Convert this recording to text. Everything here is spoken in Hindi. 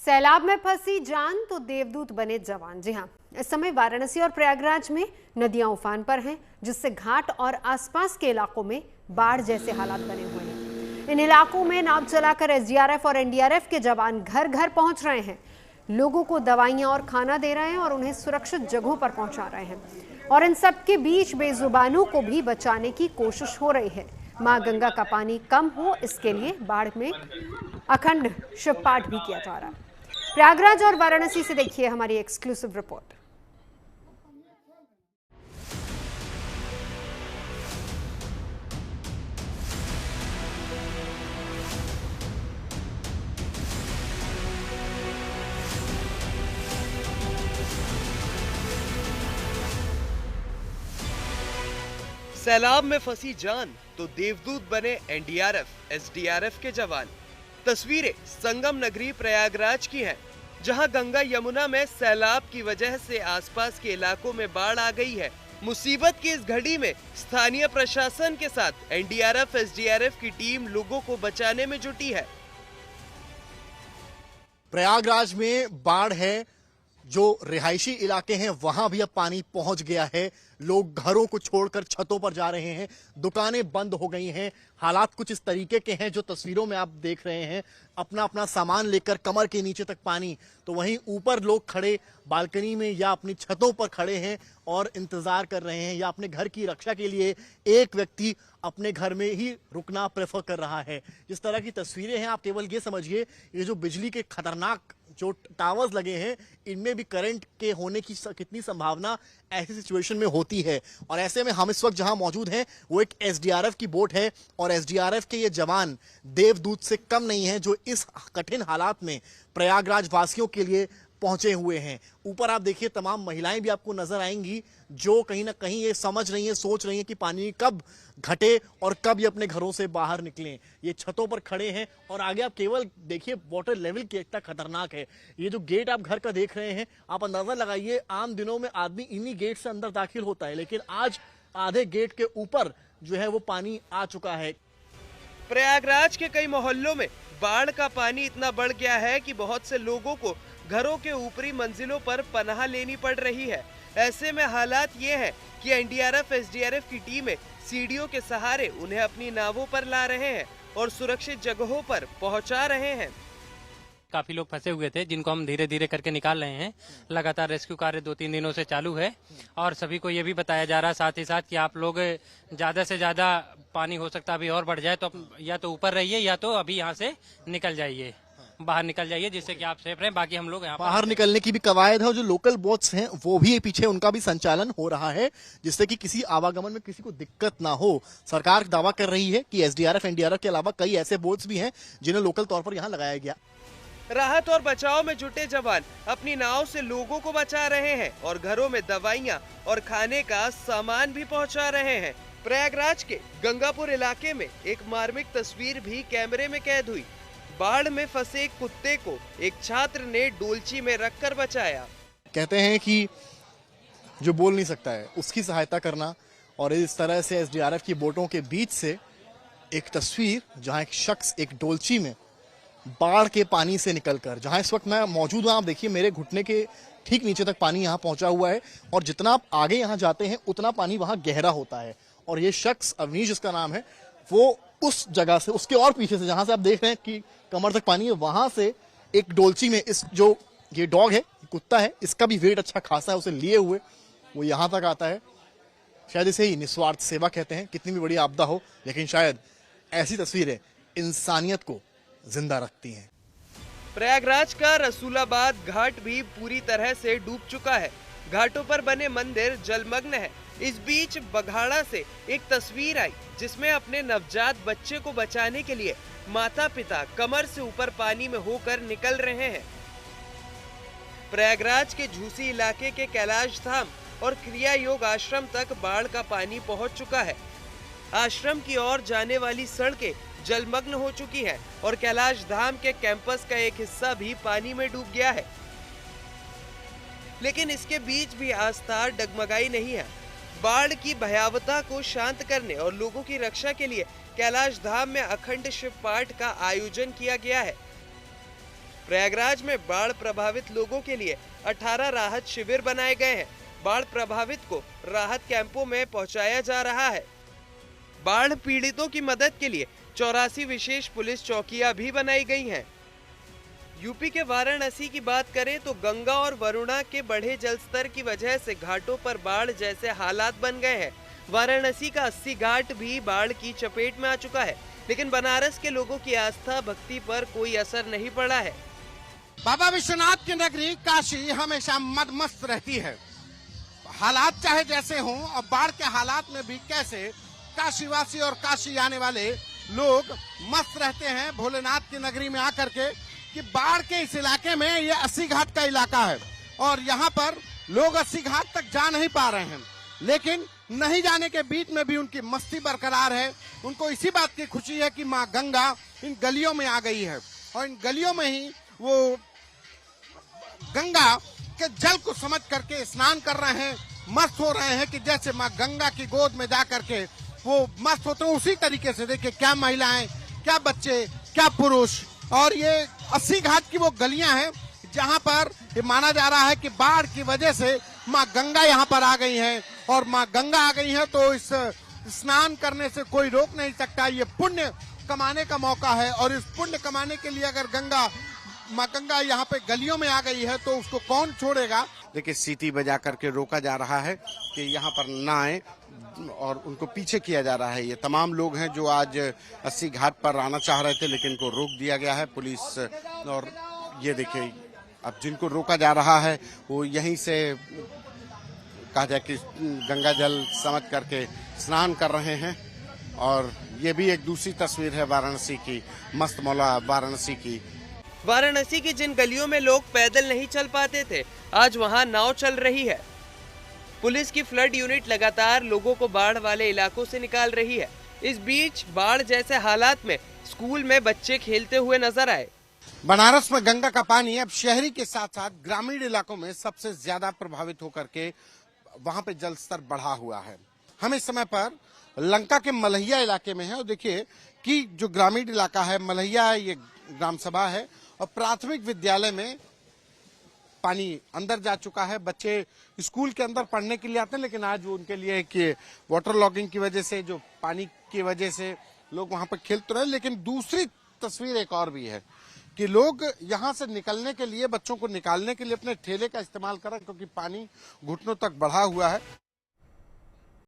सैलाब में फंसी जान तो देवदूत बने जवान। जी हां, इस समय वाराणसी और प्रयागराज में नदियां उफान पर हैं, जिससे घाट और आसपास के इलाकों में बाढ़ जैसे हालात बने हुए हैं। इन इलाकों में नाव चलाकर एसडीआरएफ और एनडीआरएफ के जवान घर घर पहुंच रहे हैं, लोगों को दवाइयां और खाना दे रहे हैं और उन्हें सुरक्षित जगहों पर पहुंचा रहे हैं। और इन सब के बीच बेजुबानों को भी बचाने की कोशिश हो रही है। मां गंगा का पानी कम हो, इसके लिए बाढ़ में अखंड शिव पाठ भी किया जा रहा है। प्रयागराज और वाराणसी से देखिए हमारी एक्सक्लूसिव रिपोर्ट। सैलाब में फंसी जान तो देवदूत बने एनडीआरएफ, एसडीआरएफ के जवान। तस्वीरें संगम नगरी प्रयागराज की हैं, जहां गंगा यमुना में सैलाब की वजह से आसपास के इलाकों में बाढ़ आ गई है। मुसीबत की इस घड़ी में स्थानीय प्रशासन के साथ एनडीआरएफ, एसडीआरएफ की टीम लोगों को बचाने में जुटी है। प्रयागराज में बाढ़ है, जो रिहायशी इलाके हैं वहां भी अब पानी पहुंच गया है। लोग घरों को छोड़कर छतों पर जा रहे हैं, दुकानें बंद हो गई हैं। हालात कुछ इस तरीके के हैं जो तस्वीरों में आप देख रहे हैं। अपना अपना सामान लेकर कमर के नीचे तक पानी, तो वहीं ऊपर लोग खड़े बालकनी में या अपनी छतों पर खड़े हैं और इंतजार कर रहे हैं, या अपने घर की रक्षा के लिए एक व्यक्ति अपने घर में ही रुकना प्रेफर कर रहा है। जिस तरह की तस्वीरें हैं, आप केवल ये समझिए, ये जो बिजली के खतरनाक जो टावर्स लगे हैं, इनमें भी करंट के होने की कितनी संभावना ऐसी सिचुएशन में होती है। और ऐसे में हम इस वक्त जहां मौजूद हैं वो एक एसडीआरएफ की बोट है, और एसडीआरएफ के ये जवान देवदूत से कम नहीं है, जो इस कठिन हालात में प्रयागराज वासियों के लिए पहुंचे हुए हैं। ऊपर आप देखिए, तमाम महिलाएं भी आपको नजर आएंगी, जो कहीं ना कहीं ये समझ रही हैं, सोच रही हैं कि पानी कब घटे और कब ये अपने घरों से बाहर निकलें। ये छतों पर खड़े हैं और आगे आप केवल देखिए वाटर लेवल कितना खतरनाक है। ये जो गेट आप घर का देख रहे हैं, आप अंदाजा लगाइए, आम दिनों में आदमी इन्हीं गेट से अंदर दाखिल होता है, लेकिन आज आधे गेट के ऊपर जो है वो पानी आ चुका है। प्रयागराज के कई मोहल्लों में बाढ़ का पानी इतना बढ़ गया है कि बहुत से लोगों को घरों के ऊपरी मंजिलों पर पनाह लेनी पड़ रही है। ऐसे में हालात ये हैं कि एनडीआरएफ, एसडीआरएफ की टीमें सीढ़ियों के सहारे उन्हें अपनी नावों पर ला रहे हैं और सुरक्षित जगहों पर पहुंचा रहे हैं। काफी लोग फंसे हुए थे, जिनको हम धीरे धीरे करके निकाल रहे हैं। लगातार रेस्क्यू कार्य 2-3 दिनों से चालू है, और सभी को ये भी बताया जा रहा है साथ ही साथ कि आप लोग ज्यादा से ज्यादा, पानी हो सकता है अभी और बढ़ जाए तो या तो ऊपर रहिए या तो अभी यहाँ से निकल जाइए, बाहर निकल जाइए, जिससे कि आप सेफ रहें। बाकी हम लोग यहाँ बाहर निकलने की भी कवायद है, और जो लोकल बोट्स हैं वो भी पीछे, उनका भी संचालन हो रहा है, जिससे कि किसी आवागमन में किसी को दिक्कत ना हो। सरकार दावा कर रही है कि एसडीआरएफ, एनडीआरएफ के अलावा कई ऐसे बोट्स भी हैं जिन्हें लोकल तौर पर यहाँ लगाया गया। राहत और बचाव में जुटे जवान अपनी नाव से लोगों को बचा रहे हैं और घरों में दवाइयां और खाने का सामान भी पहुंचा रहे हैं। प्रयागराज के गंगापुर इलाके में एक मार्मिक तस्वीर भी कैमरे में कैद हुई। बाढ़ में फंसे कुत्ते को एक छात्र ने डोलची में रखकर बचाया। कहते हैं कि जो बोल नहीं सकता है उसकी सहायता करना, और इस तरह से एसडीआरएफ की बोटों के बीच से एक तस्वीर, जहां एक शख्स एक डोलची में बाढ़ के पानी से निकलकर, जहां इस वक्त मैं मौजूद हूं, आप देखिए मेरे घुटने के ठीक नीचे तक पानी यहां पहुंचा हुआ है, और जितना आप आगे यहां जाते हैं उतना पानी वहां गहरा होता है। और ये शख्स, अवनीश जिसका नाम है, वो उस जगह से, उसके और पीछे से, जहां से आप देख रहे हैं कि कमर तक पानी है, वहां से एक डोलची में, इस जो ये डॉग है, कुत्ता है, इसका भी वेट अच्छा खासा है, उसे लिए हुए वो यहां तक आता है। शायद इसे ही निस्वार्थ सेवा कहते हैं। कितनी भी बड़ी आपदा हो, लेकिन शायद ऐसी तस्वीरें इंसानियत को जिंदा रखती हैं। प्रयागराज का रसूलाबाद घाट भी पूरी तरह से डूब चुका है। घाटों पर बने मंदिर जलमग्न है। इस बीच बघाड़ा से एक तस्वीर आई, जिसमें अपने नवजात बच्चे को बचाने के लिए माता पिता कमर से ऊपर पानी में होकर निकल रहे हैं। प्रयागराज के झूसी इलाके के कैलाश धाम और क्रिया योग आश्रम तक बाढ़ का पानी पहुंच चुका है। आश्रम की ओर जाने वाली सड़कें जलमग्न हो चुकी है और कैलाश धाम के कैंपस का एक हिस्सा भी पानी में डूब गया है। लेकिन इसके बीच भी आस्था डगमगाई नहीं है। बाढ़ की भयावता को शांत करने और लोगों की रक्षा के लिए कैलाश धाम में अखंड शिव पाठ का आयोजन किया गया है। प्रयागराज में बाढ़ प्रभावित लोगों के लिए 18 राहत शिविर बनाए गए हैं। बाढ़ प्रभावित को राहत कैंपों में पहुंचाया जा रहा है। बाढ़ पीड़ितों की मदद के लिए 84 विशेष पुलिस चौकियां भी बनाई गई हैं। यूपी के वाराणसी की बात करें तो गंगा और वरुणा के बढ़े जलस्तर की वजह से घाटों पर बाढ़ जैसे हालात बन गए हैं। वाराणसी का 80 घाट भी बाढ़ की चपेट में आ चुका है, लेकिन बनारस के लोगों की आस्था भक्ति पर कोई असर नहीं पड़ा है। बाबा विश्वनाथ की नगरी काशी हमेशा मदमस्त रहती है। हालात चाहे जैसे हों, और बाढ़ के हालात में भी कैसे काशीवासी और काशी आने वाले लोग मस्त रहते हैं भोलेनाथ की नगरी में आकर के, कि बाढ़ के इस इलाके में ये 80 घाट का इलाका है और यहाँ पर लोग 80 घाट तक जा नहीं पा रहे हैं, लेकिन नहीं जाने के बीच में भी उनकी मस्ती बरकरार है। उनको इसी बात की खुशी है कि माँ गंगा इन गलियों में आ गई है और इन गलियों में ही वो गंगा के जल को समझ करके स्नान कर रहे हैं, मस्त हो रहे हैं कि जैसे माँ गंगा की गोद में जा करके वो मस्त होते हैं। उसी तरीके से देखिए क्या महिलाएं, क्या बच्चे, क्या पुरुष, और ये 80 घाट की वो गलियां हैं जहां पर ये माना जा रहा है कि बाढ़ की वजह से माँ गंगा यहाँ पर आ गई हैं, और माँ गंगा आ गई है तो इस स्नान करने से कोई रोक नहीं सकता। ये पुण्य कमाने का मौका है और इस पुण्य कमाने के लिए अगर माँ गंगा यहाँ पे गलियों में आ गई है तो उसको कौन छोड़ेगा। देखिए सीटी बजा करके रोका जा रहा है कि यहाँ पर ना आए और उनको पीछे किया जा रहा है। ये तमाम लोग हैं जो आज 80 घाट पर आना चाह रहे थे, लेकिन इनको रोक दिया गया है पुलिस। और ये देखिए अब जिनको रोका जा रहा है वो यहीं से कहा जाए कि गंगा जल समझ करके स्नान कर रहे हैं। और ये भी एक दूसरी तस्वीर है वाराणसी की, मस्त मौला वाराणसी की। वाराणसी की जिन गलियों में लोग पैदल नहीं चल पाते थे, आज वहां नाव चल रही है। पुलिस की फ्लड यूनिट लगातार लोगों को बाढ़ वाले इलाकों से निकाल रही है। इस बीच बाढ़ जैसे हालात में स्कूल में बच्चे खेलते हुए नजर आए। बनारस में गंगा का पानी अब शहरी के साथ साथ ग्रामीण इलाकों में सबसे ज्यादा प्रभावित होकर के वहां पे जल स्तर बढ़ा हुआ है। हम इस समय पर लंका के मलहिया इलाके में है और देखिए कि जो ग्रामीण इलाका है मलहिया, ये ग्राम सभा है और प्राथमिक विद्यालय में पानी अंदर जा चुका है। बच्चे स्कूल के अंदर पढ़ने के लिए आते हैं, लेकिन आज वो उनके लिए कि वाटर लॉगिंग की वजह से, जो पानी की वजह से लोग वहां पर खेल तो रहे। लेकिन दूसरी तस्वीर एक और भी है कि लोग यहां से निकलने के लिए, बच्चों को निकालने के लिए अपने ठेले का इस्तेमाल कर रहे हैं, क्योंकि पानी घुटनों तक बढ़ा हुआ है।